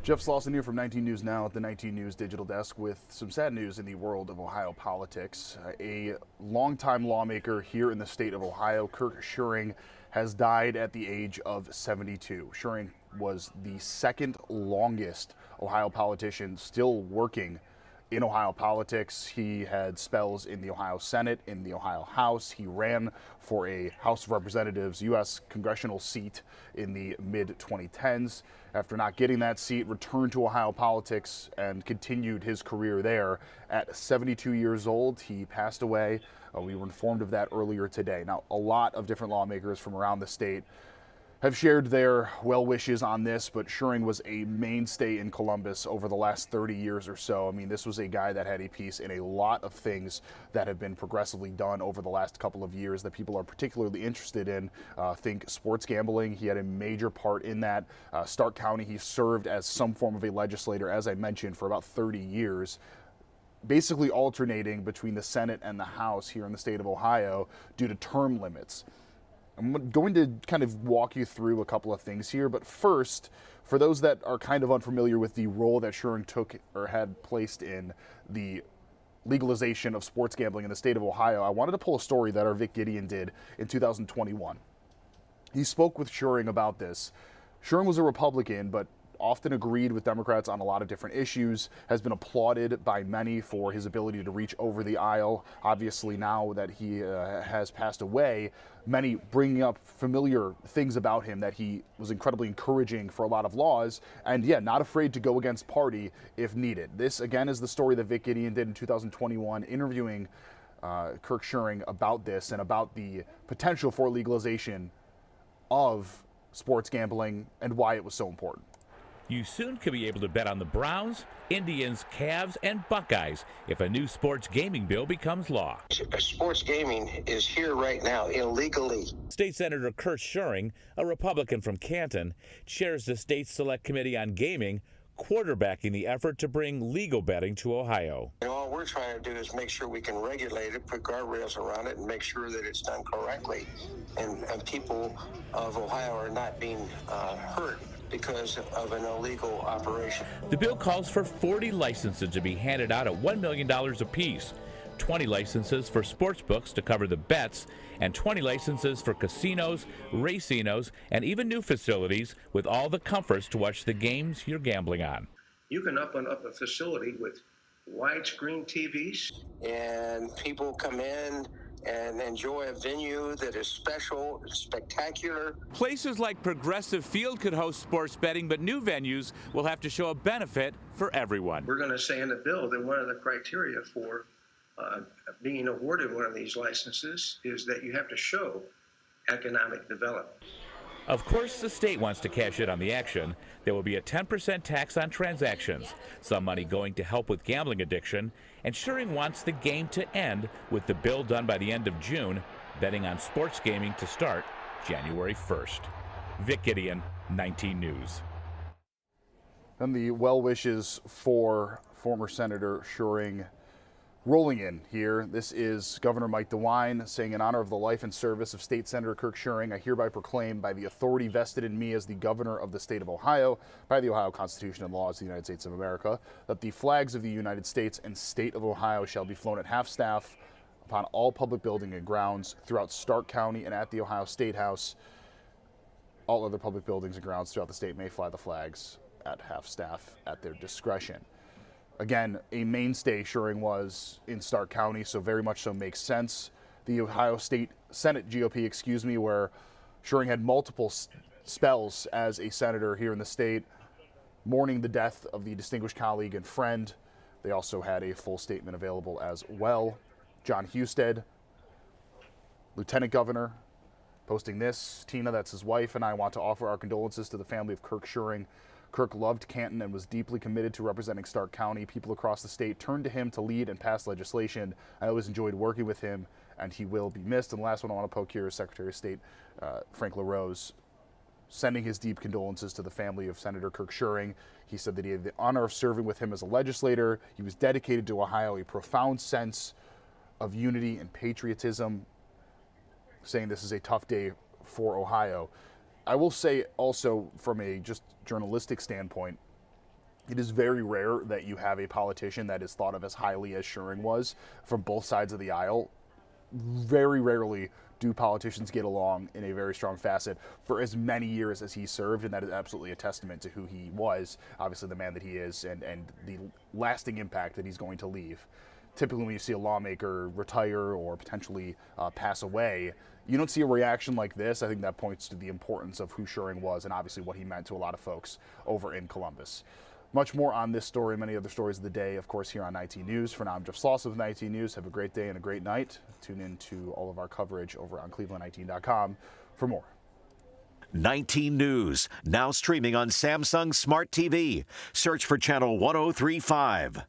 Jeff Slauson here from 19 News Now at the 19 News Digital Desk with some sad news in the world of Ohio politics. A longtime lawmaker here in the state of Ohio, Kirk Schuring, has died at the age of 72. Schuring was the second longest Ohio politician still working in Ohio politics. He had spells in the Ohio Senate, in the Ohio House. He ran for a House of Representatives U.S. congressional seat in the mid-2010s. After not getting that seat, returned to Ohio politics and continued his career there. At 72 years old, he passed away. We were informed of that earlier today. Now, a lot of different lawmakers from around the state have shared their well wishes on this, but Schuring was a mainstay in Columbus over the last 30 years or so. I mean, this was a guy that had a piece in a lot of things that have been progressively done over the last couple of years that people are particularly interested in. Think sports gambling. He had a major part in that. Stark County, he served as some form of a legislator, as I mentioned, for about 30 years. Basically alternating between the Senate and the House here in the state of Ohio due to term limits. I'm going to kind of walk you through a couple of things here, but first, for those that are kind of unfamiliar with the role that Schuring took or had placed in the legalization of sports gambling in the state of Ohio, I wanted to pull a story that our Vic Gideon did in 2021. He spoke with Schuring about this. Schuring was a Republican, but often agreed with Democrats on a lot of different issues, has been applauded by many for his ability to reach over the aisle. Obviously, now that he has passed away, many bringing up familiar things about him, that he was incredibly encouraging for a lot of laws, and yeah, not afraid to go against party if needed. This, again, is the story that Vic Gideon did in 2021, interviewing Kirk Schuring about this and about the potential for legalization of sports gambling and why it was so important. You soon could be able to bet on the Browns, Indians, Cavs, and Buckeyes if a new sports gaming bill becomes law. Sports gaming is here right now illegally. State Senator Kirk Schuring, a Republican from Canton, chairs the state's Select Committee on Gaming, quarterbacking the effort to bring legal betting to Ohio. And all we're trying to do is make sure we can regulate it, put guardrails around it, and make sure that it's done correctly. And people of Ohio are not being hurt because of an illegal operation. The bill calls for 40 licenses to be handed out at $1 million apiece, 20 licenses for sports books to cover the bets, and 20 licenses for casinos, racinos, and even new facilities with all the comforts to watch the games you're gambling on. You can open up a facility with widescreen TVs. And people come in and enjoy a venue that is special, spectacular. Places like Progressive Field could host sports betting, but new venues will have to show a benefit for everyone. We're going to say in the bill that one of the criteria for being awarded one of these licenses is that you have to show economic development. Of course, the state wants to cash in on the action. There will be a 10% tax on transactions, some money going to help with gambling addiction, and Schuring wants the game to end with the bill done by the end of June, betting on sports gaming to start January 1st. Vic Gideon, 19 News. And the well wishes for former Senator Schuring rolling in here. This is Governor Mike DeWine saying, in honor of the life and service of State Senator Kirk Schuring, I hereby proclaim by the authority vested in me as the governor of the state of Ohio, by the Ohio Constitution and laws of the United States of America, that the flags of the United States and state of Ohio shall be flown at half-staff upon all public buildings and grounds throughout Stark County and at the Ohio State House. All other public buildings and grounds throughout the state may fly the flags at half-staff at their discretion. Again, a mainstay Schuring was in Stark County, so very much so makes sense. The Ohio State Senate GOP, where Schuring had multiple spells as a senator here in the state, mourning the death of the distinguished colleague and friend. They also had a full statement available as well. John Husted, Lieutenant Governor, posting this. Tina, that's his wife, and I want to offer our condolences to the family of Kirk Schuring. Kirk loved Canton and was deeply committed to representing Stark County. People across the state turned to him to lead and pass legislation. I always enjoyed working with him, and he will be missed. And the last one I want to poke here is Secretary of State Frank LaRose, sending his deep condolences to the family of Senator Kirk Schuring. He said that he had the honor of serving with him as a legislator. He was dedicated to Ohio, a profound sense of unity and patriotism, saying this is a tough day for Ohio. I will say also, from a just journalistic standpoint, It is very rare that you have a politician that is thought of as highly as Schuring was from both sides of the aisle. Very rarely do politicians get along in a very strong facet for as many years as he served, and that is absolutely a testament to who he was, obviously the man that he is, and the lasting impact that he's going to leave. Typically when you see a lawmaker retire or potentially pass away, you don't see a reaction like this. I think that points to the importance of who Schuring was and obviously what he meant to a lot of folks over in Columbus. Much more on this story and many other stories of the day, of course, here on 19 News. For now, I'm Jeff Slauson with 19 News. Have a great day and a great night. Tune in to all of our coverage over on cleveland19.com for more. 19 News, now streaming on Samsung Smart TV. Search for channel 1035.